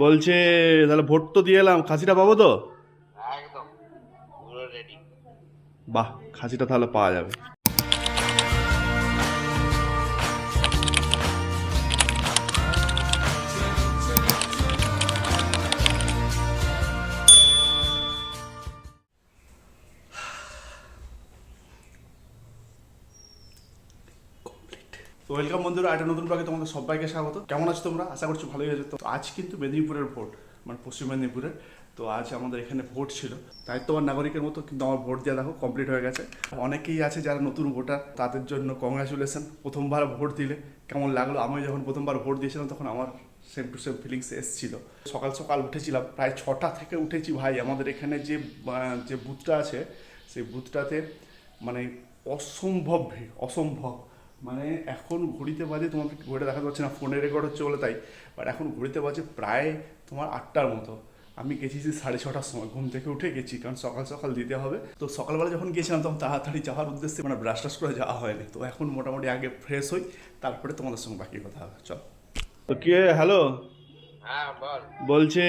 বলছে তাহলে ভোট তো দিয়ে এলাম, খাসিটা পাবো তো? একদম পুরো রেডি। বাহ, খাসিটা তাহলে পাওয়া যাবে। তো ওয়েলকাম বন্ধুরা, একটা নতুন ব্লগে তোমাদের সবাইকে স্বাগত। কেমন আছো তোমরা? আশা করছি ভালোই হয়েছে। তো আজ কিন্তু মেদিনীপুরের ভোট, মানে পশ্চিম মেদিনীপুরের। তো আজ আমাদের এখানে ভোট ছিল, দায়িত্ববান নাগরিকের মতো কিন্তু আমার ভোট দেওয়া দেখো কমপ্লিট হয়ে গেছে। অনেকেই আছে যারা নতুন ভোটার, তাদের জন্য কংগ্রাচুলেশন। প্রথমবার ভোট দিলে কেমন লাগলো? আমি যখন প্রথমবার ভোট দিয়েছিলাম তখন আমার সেম টু সেম ফিলিংস এসেছিল। সকাল সকাল উঠেছিলাম, প্রায় 6টা থেকে উঠেছি ভাই। আমাদের এখানে যে বুথটা আছে সেই বুথটাতে মানে অসম্ভব ভিড়, অসম্ভব। মানে এখন ঘড়িতে বাজে, তোমাকে ঘড়িটা দেখাতে পারছি না, ফোনে রেকর্ড হচ্ছে বলে তাই, বাট এখন ঘড়িতে বাজে প্রায় তোমার 8টার মতো। আমি গেছি 6:30টার সময়, ঘুম থেকে উঠে গেছি, কারণ সকাল সকাল দিতে হবে। তো সকালবেলা যখন গিয়েছিলাম তখন তাড়াতাড়ি যাওয়ার উদ্দেশ্যে মানে ব্রাশ টাশ করে যাওয়া হয়নি। তো এখন মোটামুটি আগে ফ্রেশ হই, তারপরে তোমাদের সঙ্গে বাকি কথা হবে। চল। তো কে? হ্যালো। হ্যাঁ বল। বলছে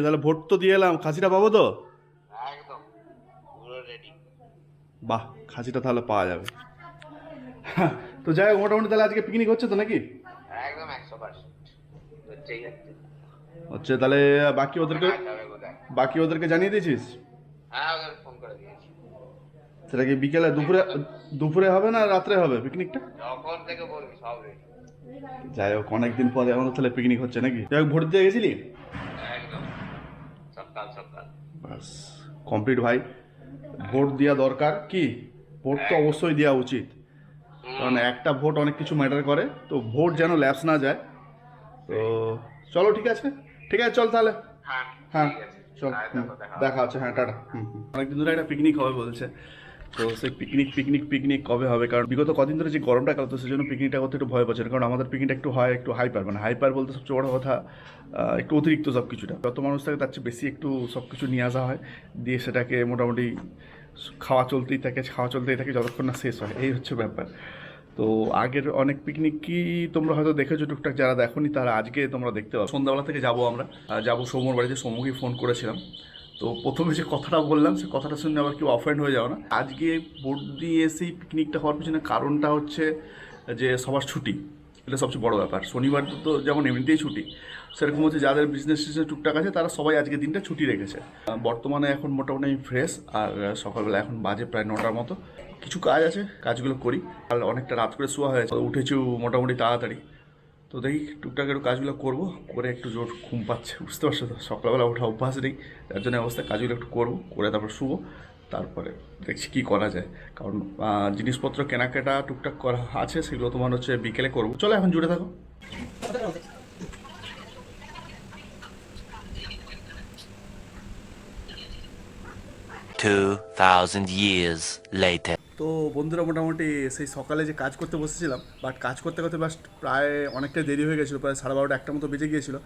তাহলে ভোট তো দিয়ে এলাম, খাসিটা পাবো তো? একদম পুরো রেডি। বাহ, খাসিটা তাহলে পাওয়া যাবে। হ্যাঁ, তো যাই হোক, মোটামুটি তাহলে আজকে পিকনিক হচ্ছে তো নাকি? একদম 100% হচ্ছেই যাচ্ছে। হচ্ছে তাহলে। বাকি ওদেরকে আজ হবে কোথায়? বাকি ওদেরকে জানিয়ে দিয়েছিস? হ্যাঁ ওদের ফোন করে দিয়েছি। সেটা কি বিকেলে দুপুরে দুপুরে হবে না রাত্রে হবে পিকনিকটা? যখন থেকে বলবি সব রেডি। যাই হোক, অনেকদিন পরে আমাদের তাহলে পিকনিক হচ্ছে নাকি? যাই হোক, ভোট দিয়ে গেছিলি? একদম সকাল সকাল। বাস, কমপ্লিট ভাই। ভোট দেওয়া দরকার কি? ভোট তো একদম। অবশ্যই দেওয়া উচিত, কারণ একটা ভোট অনেক কিছু ম্যাটার করে। তো ভোট যেন ল্যাপস না যায়। তো চলো, ঠিক আছে, ঠিক আছে, চল তাহলে। হ্যাঁ হ্যাঁ, ঠিক আছে। চল। আর হুম, দেখো দেখা দেখা হবে। হচ্ছে। হ্যাঁ, টাটা। হুম হুম। অনেকদিন ধরে একটা পিকনিক হবে বলছে। তো সেই পিকনিক পিকনিক পিকনিক কবে হবে? কারণ বিগত কদিন ধরে যে গরমটা গেল, তো সেই জন্য পিকনিকটা করতে একটু ভয় পাচ্ছে। কারণ আমাদের পিকনিকটা একটু হয়, একটু হাইপার, মানে হাইপার বলতে সবচেয়ে বড় কথা একটু অতিরিক্ত সব কিছুটা। যত মানুষ থাকে তার চেয়ে বেশি একটু সব কিছু নিয়ে আসা হয়, দিয়ে সেটাকে মোটামুটি খাওয়া চলতেই থাকে যতক্ষণ না শেষ হয়। এই হচ্ছে ব্যাপার। তো আগের অনেক পিকনিক কি তোমরা হয়তো দেখেছো টুকটাক, যারা দেখোনি তারা আজকে তোমরা দেখতে পাবো। সন্ধ্যাবেলা থেকে যাবো আমরা, যাবো সৌম্যর বাড়িতে। সৌম্যকেই ফোন করেছিলাম। তো প্রথমে যে কথাটা বললাম সে কথাটা শুনে আবার কেউ অফেন্ড হয়ে যাও না। আজকে ভোট দিয়ে এসেই পিকনিকটা হওয়ার পিছনে কারণটা হচ্ছে যে সবার ছুটি। এটা সবচেয়ে বড় ব্যাপার। শনিবার তো যেমন এমনিতেই ছুটি, সেরকম হচ্ছে যাদের বিজনেস টিজনেস টুকটাক আছে তারা সবাই আজকে দিনটা ছুটি রেখেছে। বর্তমানে এখন মোটামুটি আমি ফ্রেশ। আর সকালবেলা এখন বাজে প্রায় 9টার মতো। কিছু কাজ আছে, কাজগুলো করি। আর অনেকটা রাত করে শোয়া হয়েছে, উঠেছি মোটামুটি তাড়াতাড়ি। তো দেখি টুকটাক একটু কাজগুলো করবো, করে একটু জোর ঘুম পাচ্ছে, বুঝতে পারছো তো, সকালবেলা ওঠা অভ্যাস নেই। তার জন্য অবস্থা কাজগুলো একটু করবো, করে তারপর শুবো। তারপরে দেখছি কী করা যায়। কারণ জিনিসপত্র কেনাকাটা টুকটাক করা আছে, সেগুলো তোমার হচ্ছে বিকেলে করবো। চলো এখন জুড়ে থাকো। 2,000 years later. তো বন্ধুরা, মোটামুটি সেই সকালে যে কাজ করতে বসেছিলাম, বাট কাজ করতে করতে বাস প্রায় অনেকটা দেরি হয়ে গেছিলো, প্রায় 12:30 একটা মতো বেজে গিয়েছিলো।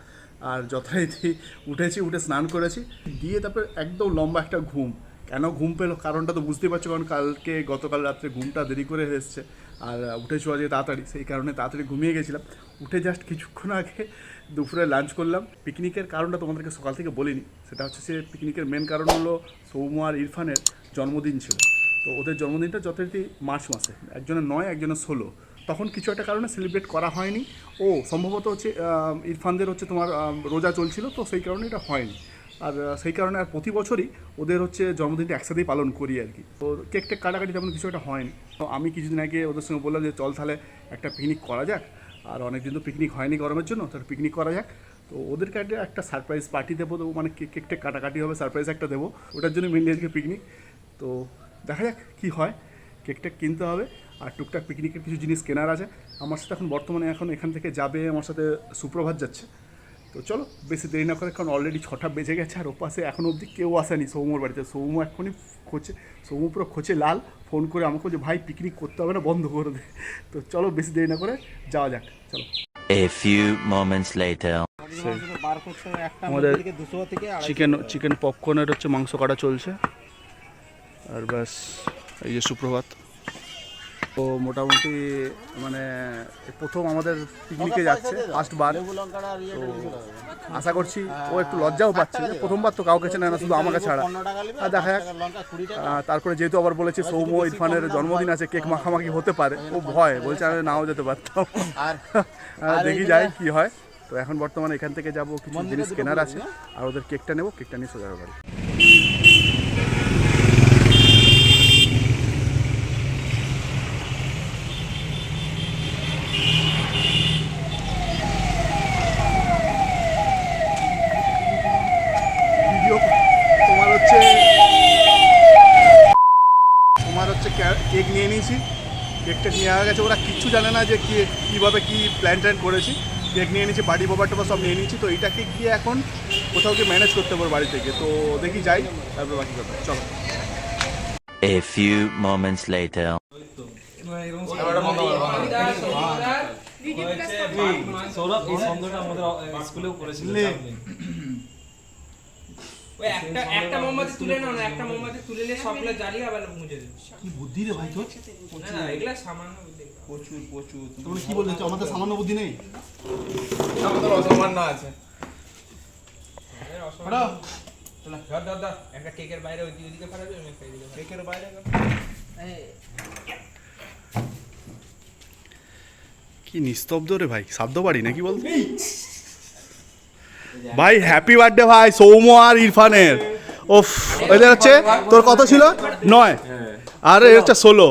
আর যথারীতি উঠেছি, উঠে স্নান করেছি, দিয়ে তারপরে একদম লম্বা একটা ঘুম। কেন ঘুম পেলো কারণটা তো বুঝতেই পারছো, কারণ গতকাল রাত্রে ঘুমটা দেরি করে এসছে। আর উঠেছি আজকে তাড়াতাড়ি, সেই কারণে তাড়াতাড়ি ঘুমিয়ে গেছিলাম। উঠে জাস্ট কিছুক্ষণ আগে দুপুরে লাঞ্চ করলাম। পিকনিকের কারণটা তোমাদেরকে সকাল থেকে বলিনি। সেটা হচ্ছে, সে পিকনিকের মেন কারণ হলো সৌম্য আর ইরফানের জন্মদিন ছিল। তো ওদের জন্মদিনটা যথারীতি মার্চ মাসে, একজনের 9, একজনের 16। তখন কিছু একটা কারণে সেলিব্রেট করা হয়নি। ও সম্ভবত হচ্ছে ইরফানদের হচ্ছে তোমার রোজা চলছিল, তো সেই কারণে এটা হয়নি। আর সেই কারণে আর প্রতি বছরই ওদের হচ্ছে জন্মদিনটা একসাথেই পালন করি আর কি। তো কেক টেক কাটাকাটি তেমন কিছু একটা হয়নি। তো আমি কিছুদিন আগে ওদের সঙ্গে বললাম যে চল তাহলে একটা পিকনিক করা যাক। আর অনেকদিন তো পিকনিক হয়নি গরমের জন্য, তাহলে পিকনিক করা যাক। তো ওদেরকে একটা সারপ্রাইজ পার্টি দেবো, মানে কেক টেক কাটাকাটি হবে, সারপ্রাইজ একটা দেবো। ওটার জন্য মেনলি আজকে পিকনিক। তো দেখা যাক কী হয়। কেকটা কিনতে হবে, আর টুকটাক পিকনিকের কিছু জিনিস কেনার আছে। আমার সাথে এখন বর্তমানে এখান থেকে যাবে আমার সাথে সুপ্রভাত যাচ্ছে। তো চলো বেশি দেরি না করে, কারণ অলরেডি 6টা বেজে গেছে। আর ওপাশে এখনও অবধি কেউ আসেনি সৌম্যর বাড়িতে। সৌম্য এক্ষুনি সৌম্য পুরো খোঁচে লাল, ফোন করে আমাকে যে ভাই পিকনিক করতে হবে না, বন্ধ করে দে। তো চলো বেশি দেরি না করে যাওয়া যাক, চলো। A few moments later. আমাদের চিকেন পপকর্নের হচ্ছে মাংস কাটা চলছে। আর ব্যাস, এই যে সুপ্রভাত। তো মোটামুটি মানে প্রথম আমাদের পিকনিকে যাচ্ছে ফার্স্ট বার, তো আশা করছি ও একটু লজ্জাও পাচ্ছে যে প্রথমবার তো কাউকে চেনে না, শুধু আমাকে ছাড়া। আর দেখা যাক। তারপরে যেহেতু আবার বলেছে সৌম্য ইরফানের জন্মদিন আছে, কেক মাখামাখি হতে পারে, ও ভয় বলছে আমি নাও যেতে পারতাম। দেখি যাই কি হয়। তো এখন বর্তমানে এখান থেকে যাবো, কিছু জিনিস কেনার আছে, আর ওদের কেকটা নেবো, কেকটা নিয়ে সোজা বাড়ি। তোমার হচ্ছে কেক নিয়ে নিয়েছি, কেকটা নিয়ে হয়ে গেছে, ওরা কিচ্ছু জানে না যে কীভাবে কী প্ল্যান ট্যান করেছি। কেক নিয়ে নিয়েছি, বাড়ি বাবার টাবার সব নিয়ে নিয়েছি, তো এইটাকে গিয়ে এখন কোথাও গিয়ে ম্যানেজ করতে পারবো বাড়ি থেকে। তো দেখি যাই, তারপরে বাকি কথা। চলো। A few moments later. Sourav এই ছন্দটা আমাদের স্কুলেও করেছিল। ওই একটা মোমবাতি তুলে নাও না, একটা মোমবাতি তুলে নিয়ে সবগুলো জ্বালিয়ে আবার মুছে দিও। কি বুদ্ধি রে ভাই তোর! না এগুলা সামান্য বুদ্ধি। প্রচুর তুমি কি বলছো? আমাদের সামান্য বুদ্ধি নেই, আমাদের অসামান্য আছে। দাদা একটা কেকের বাইরে ওইদিকে ফারাবে, আমি একটা এদিকে কেকের বাইরে। কি নিস্তব্ধ রে ভাই, শব্দ বাড়ি নাকি বলতো ভাই? হ্যাপি বার্থডে ভাই সৌম্য আর ইরফানের। ওফ, এদের হচ্ছে তোর কত ছিল? 9 আর এর হচ্ছে 16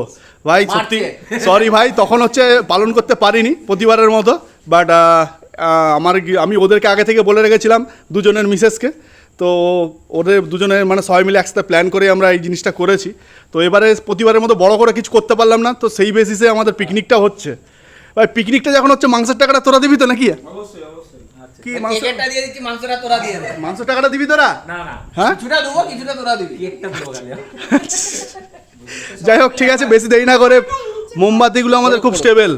ভাই। সত্যি সরি ভাই, তখন হচ্ছে পালন করতে পারিনি প্রতিবারের মতো, বাট আমি ওদেরকে আগে থেকে বলে রেখেছিলাম, দুজনের মিসেসকে। তো ওদের দুজনের মানে সবাই মিলে একসাথে প্ল্যান করে আমরা এই জিনিসটা করেছি। তো এবারে প্রতিবারের মতো বড় করে কিছু করতে পারলাম না, তো সেই বেসিসে আমাদের পিকনিকটা হচ্ছে। ভাই পিকনিকটা যখন হচ্ছে, মাংসের টাকাটা তোরা দিবি তো নাকি? কি কেকটা দিয়ে দিচ্ছি, মাংসটা তোরা দিয়ে দে। মাংসের টাকাটা দিবি তোরা? না না, হ্যাঁ কিছুটা দেবো, কিছুটা তোরা দিবি। কেকটা দেবো খালি। যাই হোক, ঠিক আছে, বেশি দেরি না করে। মোমবাতিগুলো আমাদের খুব স্টেবল,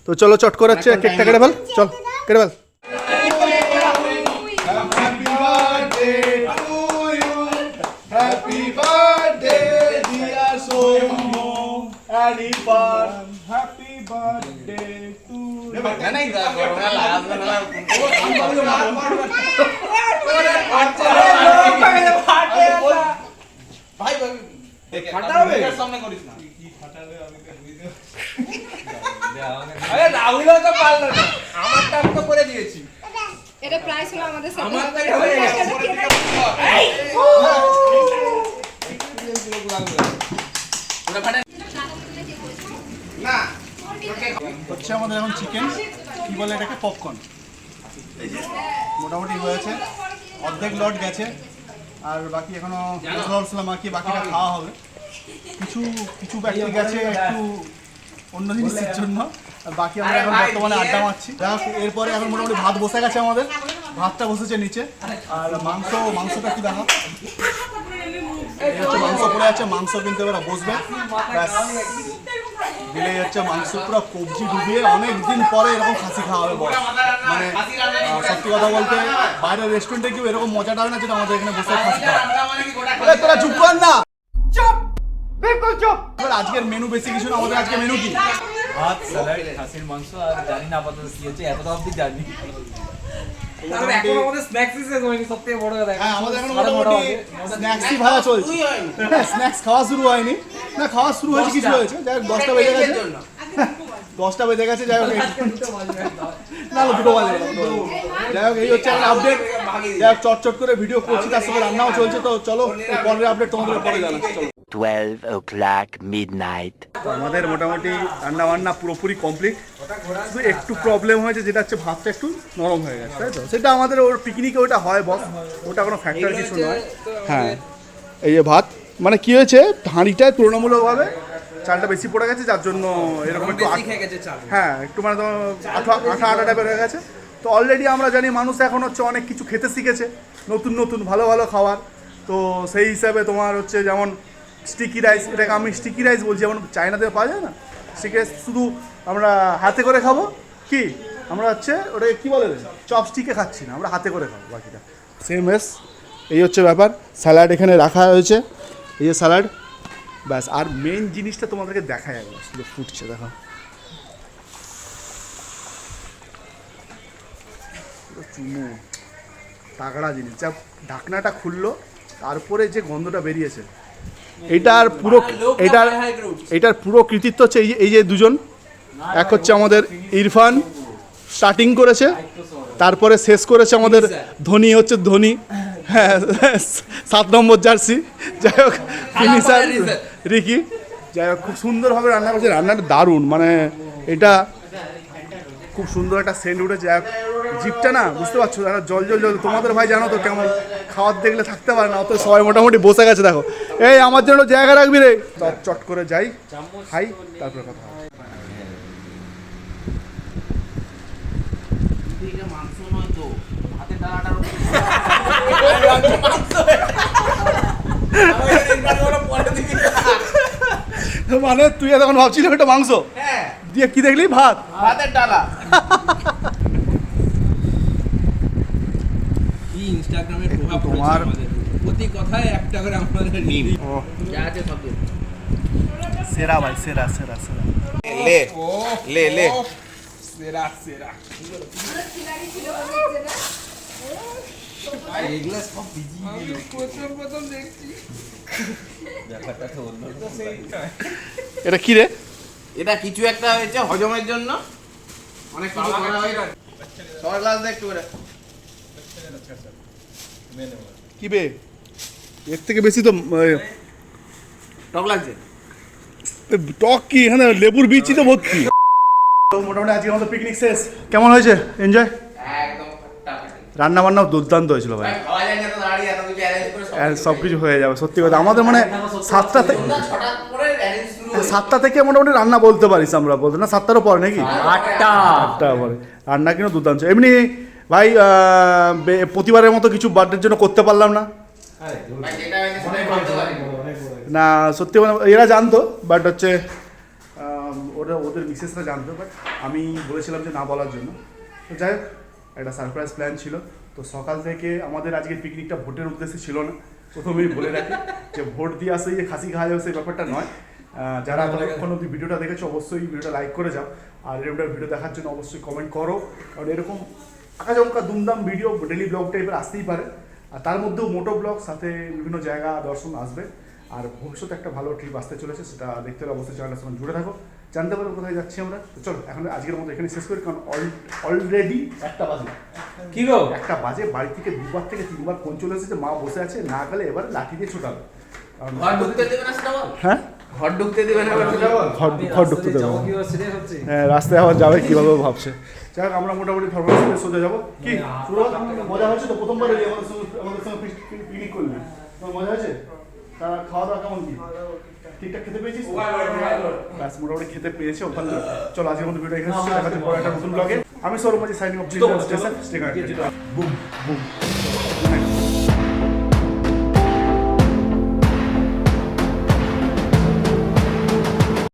তো চলো চট করে হচ্ছে কেকটা কেটে ফেল। চল কেটে ফেল। আমারটা তো করে দিয়েছি। এটা প্রাইস হলো আমাদের সাথে। হচ্ছে আমাদের এখন চিকেন, কি বলে এটাকে, পপকর্ন। মোটামুটি হয়েছে, অর্ধেক লট গেছে, আর বাকি এখনো মশলা মাখিয়ে বাকিটা খাওয়া হবে। কিছু কিছু ব্যক্তি গেছে একটু অন্য জিনিসের জন্য, আর বাকি আমরা এখন বর্তমানে আড্ডা মারছি। এরপরে এখন মোটামুটি ভাত বসে গেছে আমাদের, ভাতটা বসেছে নিচে। আর মাংসটা কি দেখা হচ্ছে, মাংস পড়ে আছে, মাংস কিন্তু এবার বসবে। ব্যাস দিলেই হচ্ছে মাংস পুরো কবজি ডুবিয়ে অনেক দিন পরে এরকম খাসি খাওয়া হবে বস। মানে সত্যি কথা বলতে বাইরের রেস্টুরেন্টে কেউ এরকম মজাটা হয় না, যেটা আমাদের এখানে বসে খাসি খাওয়া। তোরা চুপ কর না, চুপ, বিলকুল চুপ। আজকের মেনু বেশি কিছু না, আমাদের আজকে মেনু কি? ভাত, স্যালাড, খাসির মাংস, আর জানি না আপাতত কি হচ্ছে, এতটা অবধি জানি। এখন আমাদের স্ন্যাক্স শেষ হয়নি, সবথেকে বড় কথা। হ্যাঁ, আমাদের এখন মোটামুটি স্ন্যাক্সই ভাড়া চলছে। স্ন্যাক্স খাওয়া শুরু হয়নি, না খাওয়া শুরু হয়েছে, কিছু হয়েছে। যাই হোক 10টা বেজে গেছে, 10টা বেজে গেছে। যাই হোক না, দুটো বাজে। যাই হোক এই হচ্ছে একটা আপডেট। যাই হোক চট করে ভিডিও করছি, তার সঙ্গে রান্নাও চলছে। তো চলো পরের আপডেট তোমাদের পরে জানাচ্ছি। চলো। 12 o'clock midnight. আমাদের মোটামুটি রান্না বান্না পুরোপুরি কমপ্লিট, শুধু একটু প্রবলেম হয়েছে, যেটা হচ্ছে ভাতটা একটু নরম হয়ে গেছে, তাই তো? সেটা আমাদের ওর পিকনিকে ওটা হয় বস, ওটা কোনো ফ্যাক্টর কিছু নয়। হ্যাঁ, এই যে ভাত মানে কি হয়েছে, হাঁড়িটায় তুলনামূলকভাবে চালটা বেশি পড়ে গেছে, যার জন্য এরকম একটু হ্যাঁ একটু মানে আঠা টাইপের হয়ে গেছে। তো অলরেডি আমরা জানি মানুষ এখন হচ্ছে অনেক কিছু খেতে শিখেছে, নতুন ভালো খাবার। তো সেই হিসাবে তোমার হচ্ছে যেমন স্টিকি রাইস, এটাকে আমি স্টিকি রাইস বলছি, যেমন চায়নাতে পাওয়া যায় না স্টিকি রাইস, শুধু আমরা হাতে করে খাবো। কি আমরা হচ্ছে ওটাকে কী বলে, চপস্টিকে খাচ্ছি না, আমরা হাতে করে খাবো বাকিটা। সেম এই হচ্ছে ব্যাপার। স্যালাড এখানে রাখা হয়েছে, এই যে স্যালাড, ব্যাস। আর মেন জিনিসটা তোমাদেরকে দেখায় একবার, শুধু ফুটছে দেখো, চুমু তাগড়া জিনিস। যা ঢাকনাটা খুললো তারপরে যে গন্ধটা বেরিয়েছে, এটার পুরো এটার পুরো কৃতিত্ব হচ্ছে এই যে দুজন। এক হচ্ছে আমাদের ইরফান, স্টার্টিং করেছে, তারপরে শেষ করেছে আমাদের ধোনি, হচ্ছে ধোনি, হ্যাঁ 7 নম্বর জার্সি। যাই হোক ফিনিশার রিকি। যাই হোক খুব সুন্দরভাবে রান্না করছে, রান্নাটা দারুণ, মানে এটা খুব সুন্দর একটা সেন্ট উঠেছে। জিপটা না বুঝতে পারছো, জল জল জল। তোমাদের ভাই জানো তো কেমন, খাওয়ার দেখলে থাকতে পারে না, অত সবাই মোটামুটি বসে গেছে। দেখো এই আমার জন্য জায়গা রাখবি রে, চট করে যাই খাই তারপরে কথা হবে। মানে তুই তখন ভাবছিলি ওটা মাংস, দিয়ে কি দেখলি? ভাতের ডালা। কি ইনস্টাগ্রামের প্রভাব পড়েছে তোমার আমাদের প্রতি কথায় একটা করে আমাদের নিম যা আছে সব দিন। সেরা ভাই, সেরা সেরা সেরা। লে লে লে সেরা সেরা এগুলা সব বিজি প্রথম দেখছি। ব্যাপারটা তো অন্য। এটা কি রে? এটা কিছু একটা হয়েছে হজমের জন্য, অনেক কিছু করা হয়। সবার গ্লাস দে একটু করে। কি বে, এর থেকে বেশি তো টক লাগছে। টক কি, এখানে লেবুর বীজই তো ভর্তি। তো মোটামুটি আজকে আমাদের পিকনিক শেষ। কেমন হয়েছে? এনজয়? একদম ফাটাফাটি। রান্না বান্নাও দুর্দান্ত হয়েছিল ভাই, খাওয়া যায় না তো দাঁড়িয়ে এত কিছু অ্যারেঞ্জ করে সব কিছু হয়ে যাবে। সত্যি কথা, আমাদের মানে 7টা থেকে 7টা থেকে মোটামুটি রান্না বলতে পারিস আমরা, বলতে না 7টারও পরে নাকি 8টা পরে রান্না কিন্তু দুর্দান্ত। এমনি ভাই প্রতিবারের মতো কিছু বার্থডের জন্য করতে পারলাম না, না সত্যি মানে এরা জানতো, বাট হচ্ছে ওদের মিসেসরা জানতো, বাট আমি বলেছিলাম যে না বলার জন্য। তো যাই হোক একটা সারপ্রাইজ প্ল্যান ছিল। তো সকাল থেকে আমাদের আজকে পিকনিকটা ভোটের উদ্দেশ্যে ছিল না, প্রথমেই বলে রাখি যে ভোট দিয়ে আসে যে খাসি খাওয়া যাবে সেই ব্যাপারটা নয়। যারা ততক্ষণ অব্দি ভিডিওটা দেখেছো অবশ্যই ভিডিওটা লাইক করে যাও, আর এরকম ভিডিও দেখার জন্য অবশ্যই কমেন্ট করো, কারণ এরকম আঁকাজমকা দুমদাম ভিডিও ডেলি ব্লগ টাইপের আসতেই পারে, আর তার মধ্যেও মোটো ব্লগ, সাথে বিভিন্ন জায়গা দর্শন আসবে। আর ভবিষ্যতে একটা ভালো ট্রিপ আসতে চলেছে, সেটা দেখতে হলে অবশ্যই চ্যানেলের সঙ্গে জুড়ে থাকো, জানতে পারবো কোথায় যাচ্ছি আমরা। তো চলো এখন আজকের মতো এখানে শেষ করি, কারণ অলরেডি 1টা বাজে। কি গো 1টা বাজে, বাড়ি থেকে 2বার থেকে 3বার ফোন চলে এসেছে, মা বসে আছে, না গেলে এবার লাঠি দিয়ে ছোটাবে। ঘর ঢুকতে দেবে না সেটা বল। হ্যাঁ ঘর ঢুকতে দেবে না সেটা বল। ঘর ঢুকতে দেবো, হ্যাঁ রাস্তায় আবার যাবে কীভাবে ভাবছে। যাই হোক আমরা মোটামুটি ধর্মস্থলে সোজা যাবো। কি সুরজ, মজা হয়েছে তো? প্রথমবার আমাদের সঙ্গে পিকনিক করলি, তোমার মজা হয়েছে? তার খাওয়া দাওয়া কেমন, কি ঠিকঠাক খেতে পেয়েছিস? ব্যাস মোটামুটি খেতে পেয়েছে ওখানে। চলো আজকের মতো ভিডিও এখানে শেষ, দেখা হচ্ছে পরে একটা নতুন ব্লগে। আমি সৌরভ মাঝি, সাইনিং অফ। Boom boom.